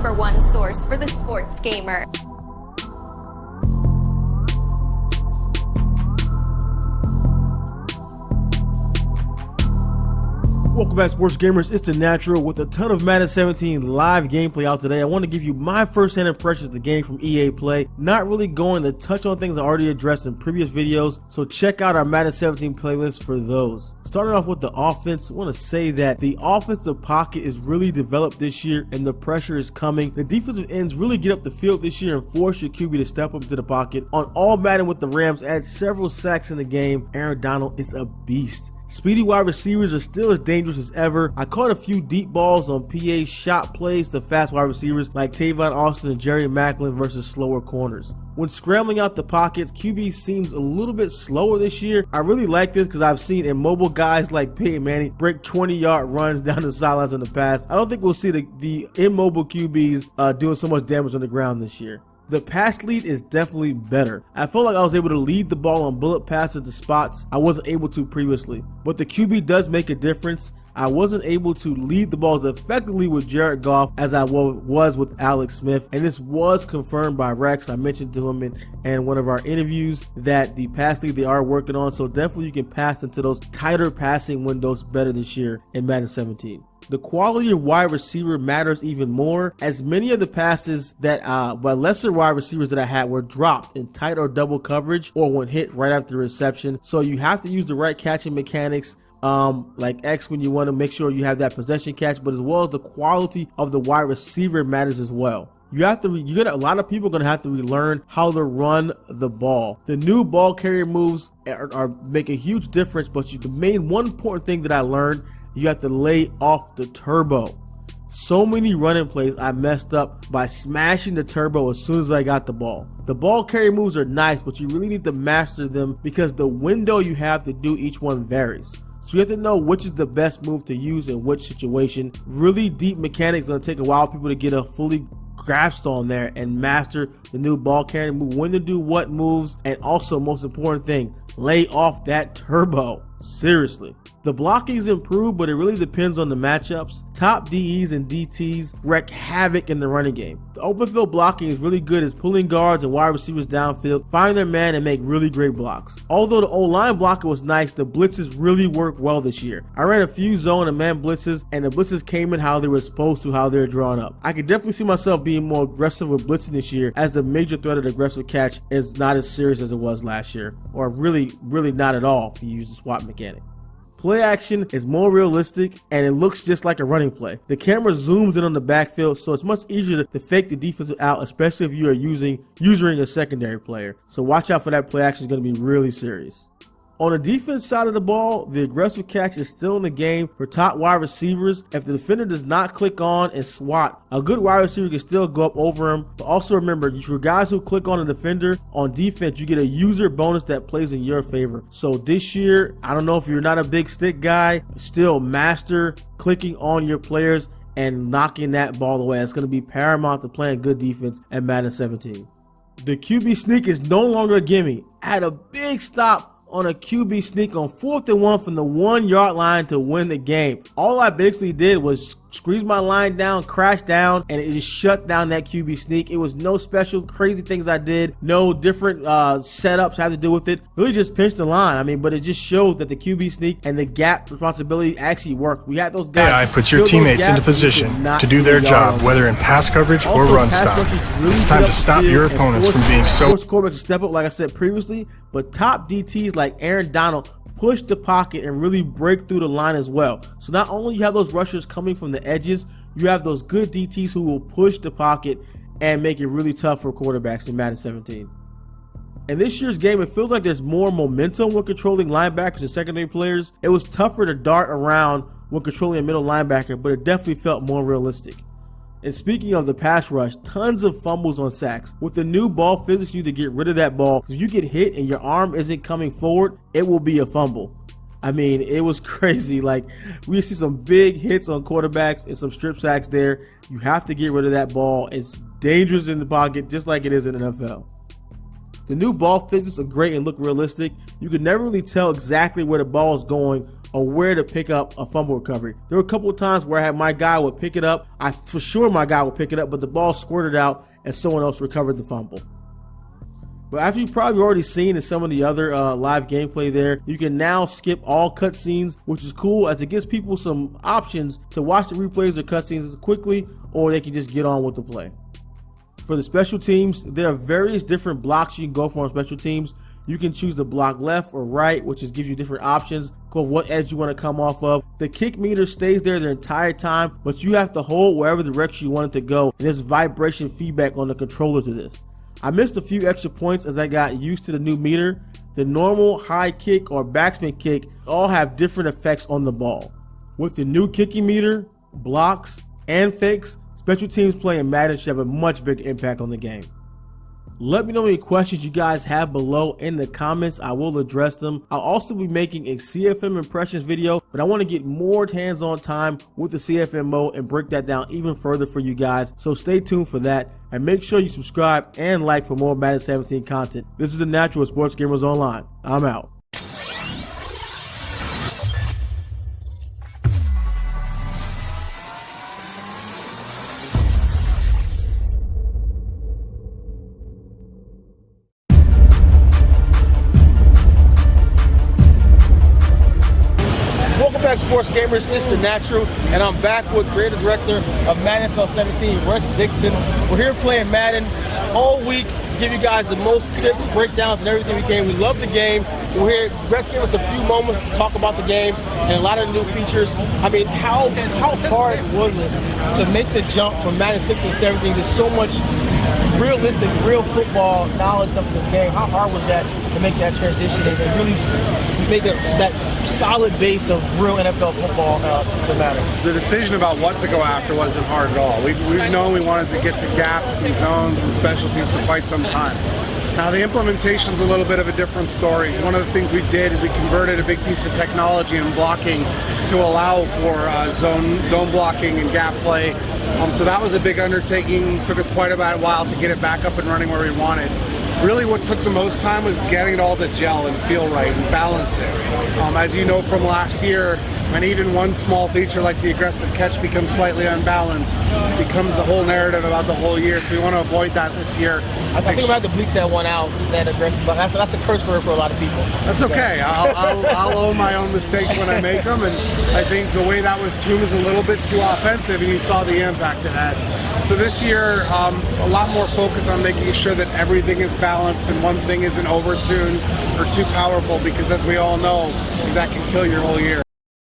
#1 source for the sports gamer. Welcome back, sports gamers. It's the Natural with a ton of Madden 17 live gameplay out today. I want to give you my first-hand impressions of the game from EA Play. Not really going to touch on things I already addressed in previous videos, so check out our Madden 17 playlist for those. Starting off with the offense, I want to say that the offensive pocket is really developed this year and the pressure is coming. The defensive ends really get up the field this year and force your QB to step up into the pocket. On all Madden with the Rams, add several sacks in the game. Aaron Donald is a beast. Speedy wide receivers are still as dangerous as ever. I caught a few deep balls on PA shot plays to fast wide receivers like Tavon Austin and Jerry Maclin versus slower corners. When scrambling out the pockets, QB seems a little bit slower this year. I really like this because I've seen immobile guys like Peyton Manning break 20-yard runs down the sidelines in the past. I don't think we'll see the immobile QBs doing so much damage on the ground this year. The pass lead is definitely better. I felt like I was able to lead the ball on bullet passes to spots I wasn't able to previously. But the QB does make a difference. I wasn't able to lead the balls effectively with Jared Goff as I was with Alex Smith, and this was confirmed by Rex. I mentioned to him in one of our interviews that the pass lead they are working on, so definitely you can pass into those tighter passing windows better this year in Madden 17. The quality of wide receiver matters even more, as many of the passes that by lesser wide receivers that I had were dropped in tight or double coverage or when hit right after reception. So you have to use the right catching mechanics like X when you want to make sure you have that possession catch, but as well as the quality of the wide receiver matters as well. A lot of people are going to have to relearn how to run the ball. The new ball carrier moves make a huge difference, but the main one important thing that I learned, you have to lay off the turbo. So many running plays I messed up by smashing the turbo as soon as I got the ball. The ball carry moves are nice, but you really need to master them because the window you have to do each one varies. So you have to know which is the best move to use in which situation. Really deep mechanics going to take a while for people to get a fully grasped on there and master the new ball carrying move, when to do what moves, and also most important thing, lay off that turbo. Seriously. The blocking's improved, but it really depends on the matchups. Top DEs and DTs wreak havoc in the running game. The open field blocking is really good as pulling guards and wide receivers downfield, find their man, and make really great blocks. Although the O-line blocking was nice, the blitzes really worked well this year. I ran a few zone and man blitzes, and the blitzes came in how they were supposed to, how they were drawn up. I could definitely see myself being more aggressive with blitzing this year, as the major threat of the aggressive catch is not as serious as it was last year, or really not at all if you use the swap mechanic. Play action is more realistic and it looks just like a running play. The camera zooms in on the backfield, so it's much easier to fake the defensive out, especially if you are using a secondary player. So watch out for that. Play action is going to be really serious. On the defense side of the ball, the aggressive catch is still in the game for top wide receivers. If the defender does not click on and swat, a good wide receiver can still go up over him. But also remember, for guys who click on a defender on defense, you get a user bonus that plays in your favor. So this year, I don't know if you're not a big stick guy, still master clicking on your players and knocking that ball away. It's going to be paramount to playing good defense at Madden 17. The QB sneak is no longer a gimme. I had a big stop on a QB sneak on 4th and 1 from the 1-yard line to win the game. All I basically did was squeeze my line down, crash down, and it just shut down that QB sneak. It was no special crazy things I did, no different setups I had to do with it. Really just pinched the line. But it just showed that the QB sneak and the gap responsibility actually worked. We had those guys. AI puts your teammates into position to do their job, whether in pass coverage or run stop. It's time to stop your opponents from being so. Force quarterbacks to step up, like I said previously, but top DTs like Aaron Donald push the pocket and really break through the line as well. So not only you have those rushers coming from the edges, you have those good DTs who will push the pocket and make it really tough for quarterbacks in Madden 17. In this year's game, it feels like there's more momentum when controlling linebackers and secondary players. It was tougher to dart around when controlling a middle linebacker, but it definitely felt more realistic. And speaking of the pass rush, tons of fumbles on sacks. With the new ball physics, you need to get rid of that ball. If you get hit and your arm isn't coming forward, it will be a fumble. It was crazy. Like, we see some big hits on quarterbacks and some strip sacks there. You have to get rid of that ball. It's dangerous in the pocket, just like it is in the NFL. The new ball physics are great and look realistic. You can never really tell exactly where the ball is going or where to pick up a fumble recovery. There were a couple of times where I had my guy would pick it up. For sure my guy would pick it up, but the ball squirted out and someone else recovered the fumble. But after you've probably already seen in some of the other live gameplay there, you can now skip all cutscenes, which is cool as it gives people some options to watch the replays or cutscenes quickly, or they can just get on with the play. For the special teams, there are various different blocks you can go for on special teams. You can choose the block left or right, which just gives you different options of what edge you want to come off of. The kick meter stays there the entire time, but you have to hold wherever direction you want it to go, and there's vibration feedback on the controller to this. I missed a few extra points as I got used to the new meter. The normal, high kick, or backspin kick all have different effects on the ball. With the new kicking meter, blocks, and fakes, special teams playing Madden should have a much bigger impact on the game. Let me know any questions you guys have below in the comments. I will address them. I'll also be making a CFM impressions video, but I want to get more hands-on time with the CFM mode and break that down even further for you guys. So stay tuned for that, and make sure you subscribe and like for more Madden 17 content. This is The Natural Sports Gamers Online. I'm out. Sports gamers, it's The Natural, and I'm back with creative director of Madden NFL 17, Rex Dixon. We're here playing Madden all week to give you guys the most tips, breakdowns, and everything we can. We love the game. We're here. Rex gave us a few moments to talk about the game and a lot of the new features. I mean, how hard was it to make the jump from Madden 16 to 17? There's so much realistic, real football knowledge stuff in this game. How hard was that to make that transition and really make that solid base of real NFL football to Madden? The decision about what to go after wasn't hard at all. We've known we wanted to get to gaps and zones and special teams for quite some time. Now the implementation's a little bit of a different story. One of the things we did is we converted a big piece of technology and blocking to allow for zone blocking and gap play. So that was a big undertaking. Took us quite a while to get it back up and running where we wanted. Really what took the most time was getting it all to gel and feel right and balance it. As you know from last year, when even one small feature like the aggressive catch becomes slightly unbalanced, it becomes the whole narrative about the whole year. So we want to avoid that this year. I think we have to bleep that one out, that aggressive. That's a curse word for a lot of people. That's okay. I'll own my own mistakes when I make them, and I think the way that was tuned was a little bit too offensive, and you saw the impact it had. So this year, a lot more focus on making sure that everything is balanced and one thing isn't overtuned or too powerful, because as we all know, that can kill your whole year.